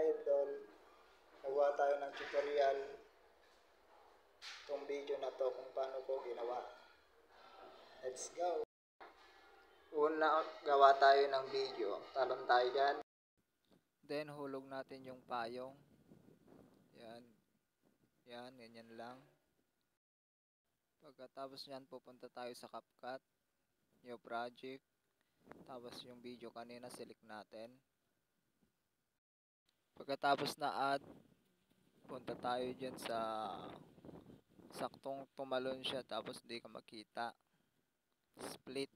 idol, gawa tayo ng tutorial itong video na to kung paano ko ginawa. Let's go! Una, gawa tayo ng video. Talon tayo dyan. Then, hulog natin yung payong. Yan. Yan, ganyan lang. Pagkatapos nyan, pupunta tayo sa CapCut. New project. Tapos yung video kanina, select natin. Pagkatapos na add, punta tayo dyan sa saktong tumalon siya tapos di ka makita. Split.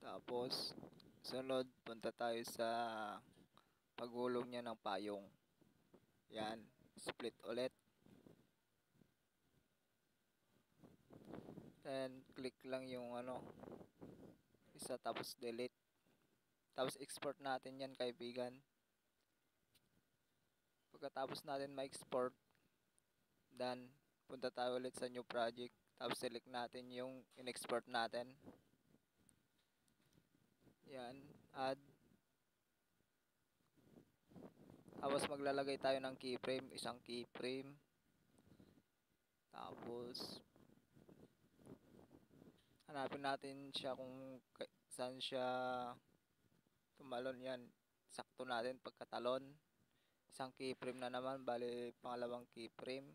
Tapos, sunod, punta tayo sa paghulog niya ng payong. Yan. Split ulit. Then, click lang yung isa tapos delete. Tapos, export natin yan, kaibigan. Pagkatapos natin ma-export, then, punta tayo ulit sa new project. Tapos, select natin yung in-export natin. Yan. Add. Tapos, maglalagay tayo ng keyframe. Isang keyframe. Tapos, hanapin natin siya kung saan siya tumalon. Yan. Sakto natin pagkatalon. Isang keyframe na naman. Bali, pangalawang keyframe.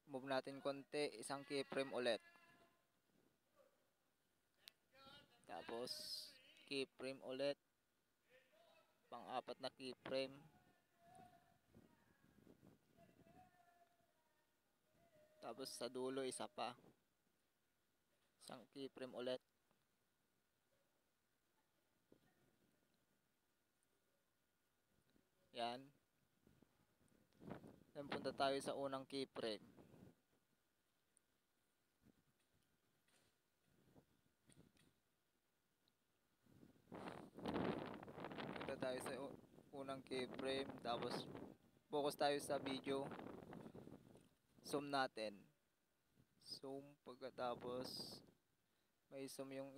Move natin konti. Isang keyframe ulit. Tapos, keyframe ulit. Pang-apat na keyframe. Tapos, sa dulo, isa pa. Isang keyframe ulit. Yan. Then, punta tayo sa unang keyframe. Punta tayo sa unang keyframe. Tapos, focus tayo sa video. Zoom natin. Zoom. Pagkatapos, may zoom yung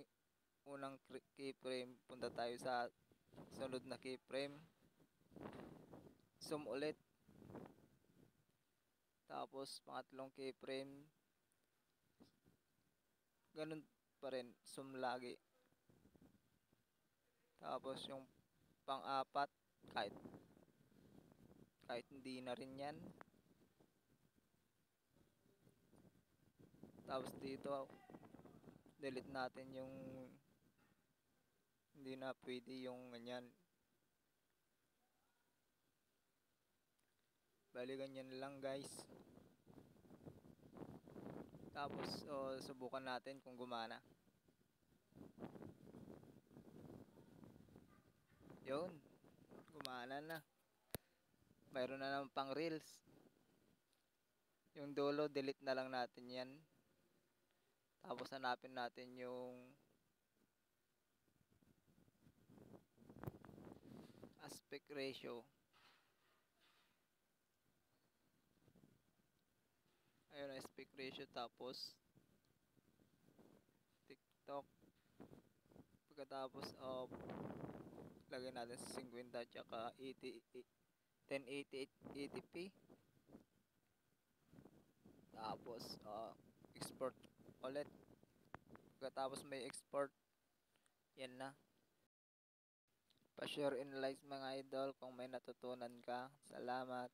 unang keyframe. Punta tayo sa sunod na keyframe. Zoom ulit. Tapos, pangatlong keyframe. Ganun pa rin. Zoom lagi. Tapos, yung pang-apat, kahit hindi na rin yan. Tapos, dito, delete natin yung hindi na pwede yung ganyan. Bali, ganyan lang, guys. Tapos, subukan natin kung gumana. Yun. Gumana na. Mayroon na naman pang reels. Yung dulo, delete na lang natin yan. Tapos, hanapin natin yung aspect ratio. Ayun, aspect ratio. Tapos, TikTok. Pagkatapos, lagay natin sa 50 tsaka 1080 80p. Tapos, export ulit. Pagkatapos may export, yan na. Pa-share and like mga idol kung may natutunan ka. Salamat.